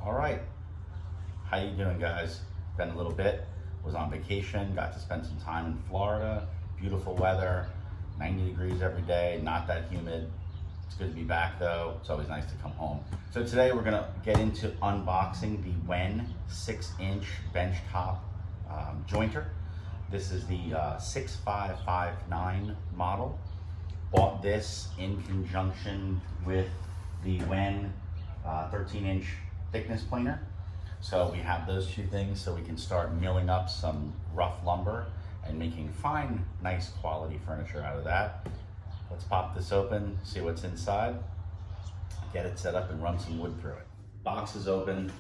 All right, how you doing, guys? Been a little bit, was on vacation, got to spend some time in Florida. Beautiful weather, 90 degrees every day, not that humid. It's good to be back though. It's always nice to come home. So today we're gonna get into unboxing the Wen 6-inch benchtop jointer. This is the 6559 model. Bought this in conjunction with the Wen 13-inch thickness planer. So we have those two things so we can start milling up some rough lumber and making fine, nice quality furniture out of that. Let's pop this open, see what's inside, get it set up and run some wood through it. Box is open,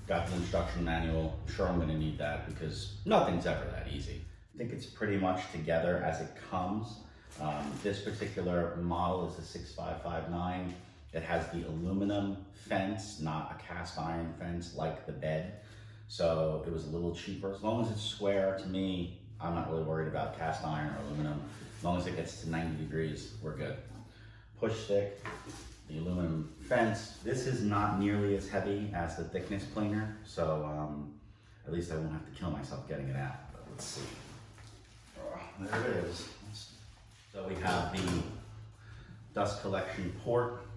got the instruction manual. I'm sure I'm gonna need that because nothing's ever that easy. I think it's pretty much together as it comes. This particular model is the 6559. It has the aluminum fence, not a cast iron fence like the bed. So it was a little cheaper. As long as it's square, to me, I'm not really worried about cast iron or aluminum. As long as it gets to 90 degrees, we're good. Push stick, the aluminum fence. This is not nearly as heavy as the thickness planer, so at least I won't have to kill myself getting it out. But let's see. Oh, there it is. So we have the dust collection port.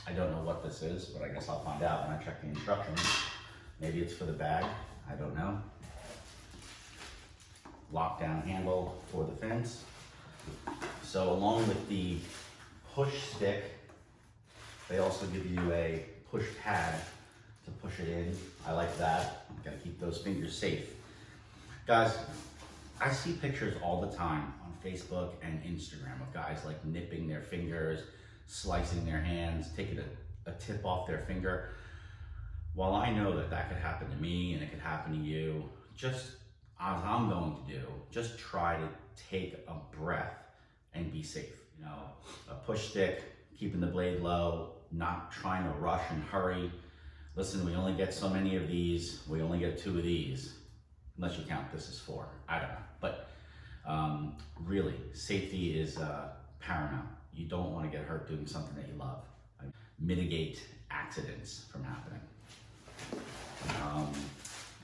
I don't know what this is, but I guess I'll find out when I check the instructions. Maybe it's for the bag, I don't know. Lockdown handle for the fence. So along with the push stick, they also give you a push pad to push it in. I like that. Gotta keep those fingers safe. Guys, I see pictures all the time on Facebook and Instagram of guys like nipping their fingers, slicing their hands, taking a tip off their finger. While I know that that could happen to me and it could happen to you, just as I'm going to do, just try to take a breath and be safe. You know, a push stick, keeping the blade low, not trying to rush and hurry. Listen, we only get so many of these. We only get 2 of these, unless you count this as 4. I don't know, but really, safety is paramount. You don't want to get hurt doing something that you love. Mitigate accidents from happening.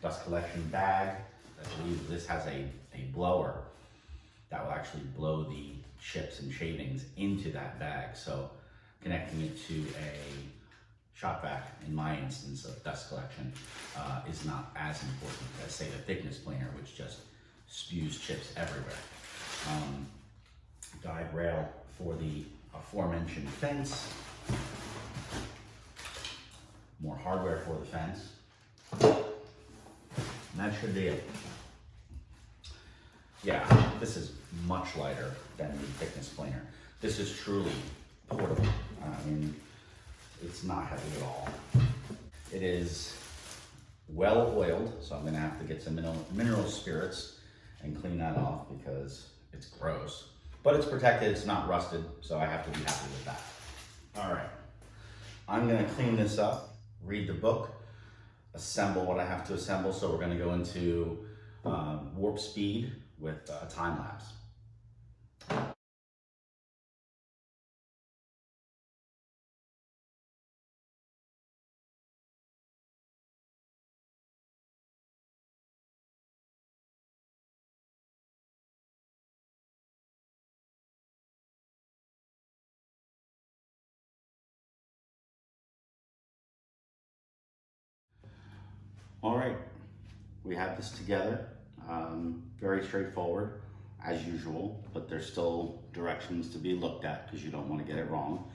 Dust collection bag. I believe this has a blower that will actually blow the chips and shavings into that bag. So connecting it to a shop vac, in my instance of dust collection, is not as important as, say, the thickness planer, which just spews chips everywhere. Guide rail for the aforementioned fence. More hardware for the fence. And that should be it. Yeah, this is much lighter than the thickness planer. This is truly portable. I mean, it's not heavy at all. It is well oiled, so I'm gonna have to get some mineral spirits and clean that off because it's gross. But it's protected, it's not rusted, so I have to be happy with that. All right, I'm gonna clean this up, read the book, assemble what I have to assemble. So we're gonna go into warp speed with time lapse. All right, we have this together. Very straightforward, as usual, but there's still directions to be looked at because you don't want to get it wrong.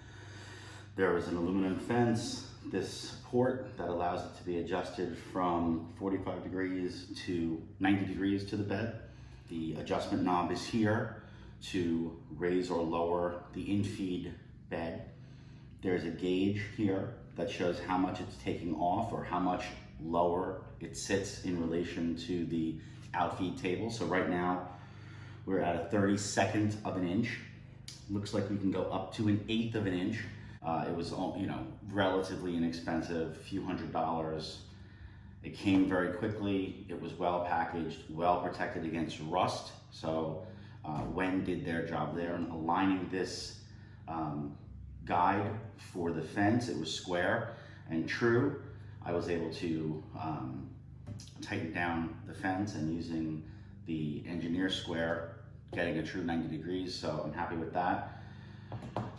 There is an aluminum fence, this port that allows it to be adjusted from 45 degrees to 90 degrees to the bed. The adjustment knob is here to raise or lower the infeed bed. There's a gauge here that shows how much it's taking off or how much lower it sits in relation to the outfeed table. So right now we're at a 32nd of an inch. Looks like we can go up to an 1/8 of an inch. It was, you know, relatively inexpensive, a few $100s. It came very quickly. It was well packaged, well protected against rust. So Wen did their job there in aligning this guide for the fence. It was square. and true. I was able to tighten down the fence and using the engineer square, getting a true 90 degrees, so I'm happy with that.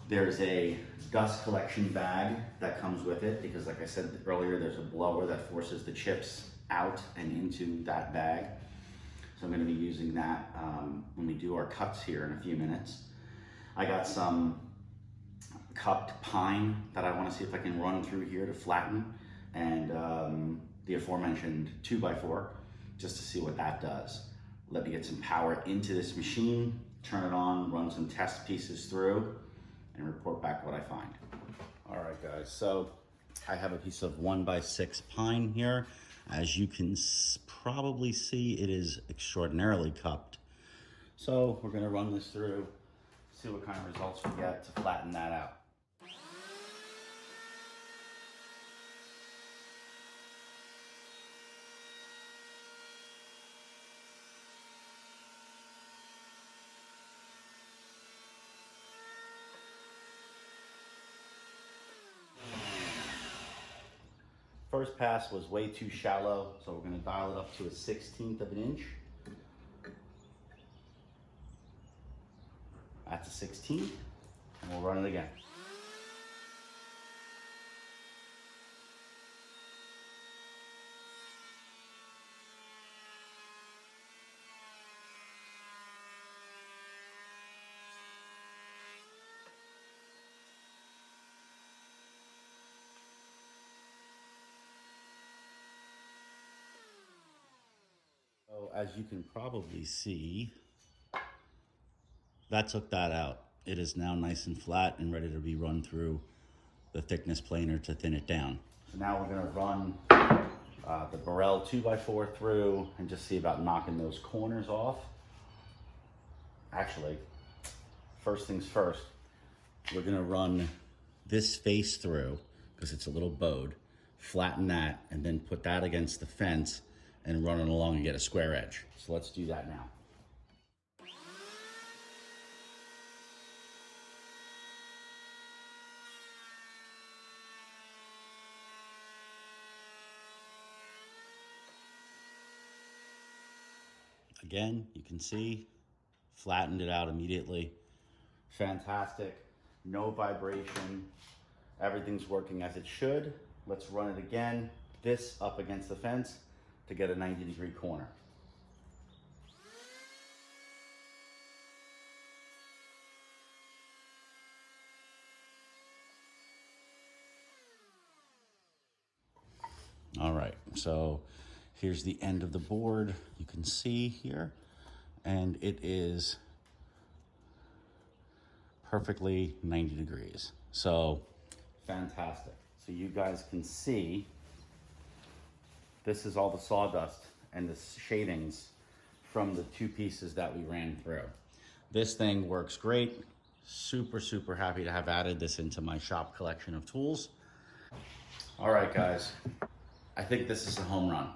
There's a dust collection bag that comes with it because, like I said earlier, there's a blower that forces the chips out and into that bag. So I'm going to be using that when we do our cuts here in a few minutes. I got some cupped pine that I want to see if I can run through here to flatten, and the aforementioned 2x4 just to see what that does. Let me get some power into this machine, turn it on, run some test pieces through, and report back what I find. All right, guys, so I have a piece of 1x6 pine here. As you can probably see, it is extraordinarily cupped. So we're gonna run this through, see what kind of results we get to flatten that out. First pass was way too shallow, so we're going to dial it up to a 1/16 of an inch. That's a 16, and we'll run it again. So as you can probably see, that took that out. It is now nice and flat and ready to be run through the thickness planer to thin it down. So now we're going to run the Burrell 2x4 through and just see about knocking those corners off. Actually, first things first, we're going to run this face through because it's a little bowed, flatten that, and then put that against the fence and run it along and get a square edge. So let's do that now. Again, you can see, flattened it out immediately. Fantastic, no vibration. Everything's working as it should. Let's run it again. This up against the fence to get a 90-degree corner. All right, so here's the end of the board. You can see here, and it is perfectly 90 degrees. So fantastic. So you guys can see, this is all the sawdust and the shavings from the two pieces that we ran through. This thing works great. Super, super happy to have added this into my shop collection of tools. All right, guys, I think this is a home run.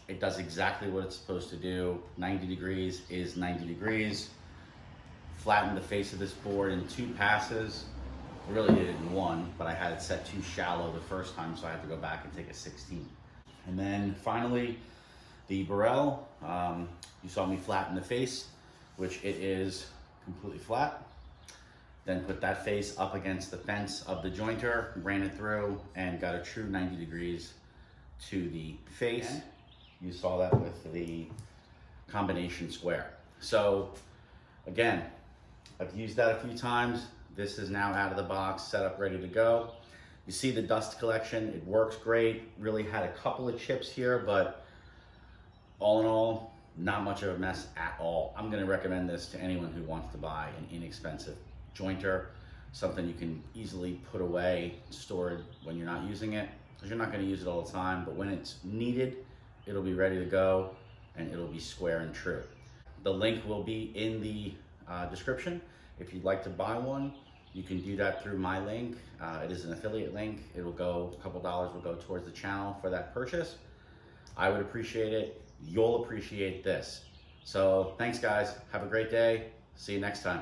It does exactly what it's supposed to do. 90 degrees is 90 degrees. Flattened the face of this board in 2 passes. I really did it in 1, but I had it set too shallow the first time, so I had to go back and take a 16. And then finally, the Burrell. You saw me flatten the face, which it is completely flat. Then put that face up against the fence of the jointer, ran it through, and got a true 90 degrees to the face. You saw that with the combination square. So again, I've used that a few times. This is now out of the box, set up, ready to go. You see the dust collection, it works great. Really had a couple of chips here, but all in all, not much of a mess at all. I'm gonna recommend this to anyone who wants to buy an inexpensive jointer, something you can easily put away, store it when you're not using it, because you're not gonna use it all the time, but when it's needed, it'll be ready to go and it'll be square and true. The link will be in the description. If you'd like to buy one, you can do that through my link. It is an affiliate link. It'll go, a couple dollars will go towards the channel for that purchase. I would appreciate it. You'll appreciate this. So thanks, guys. Have a great day. See you next time.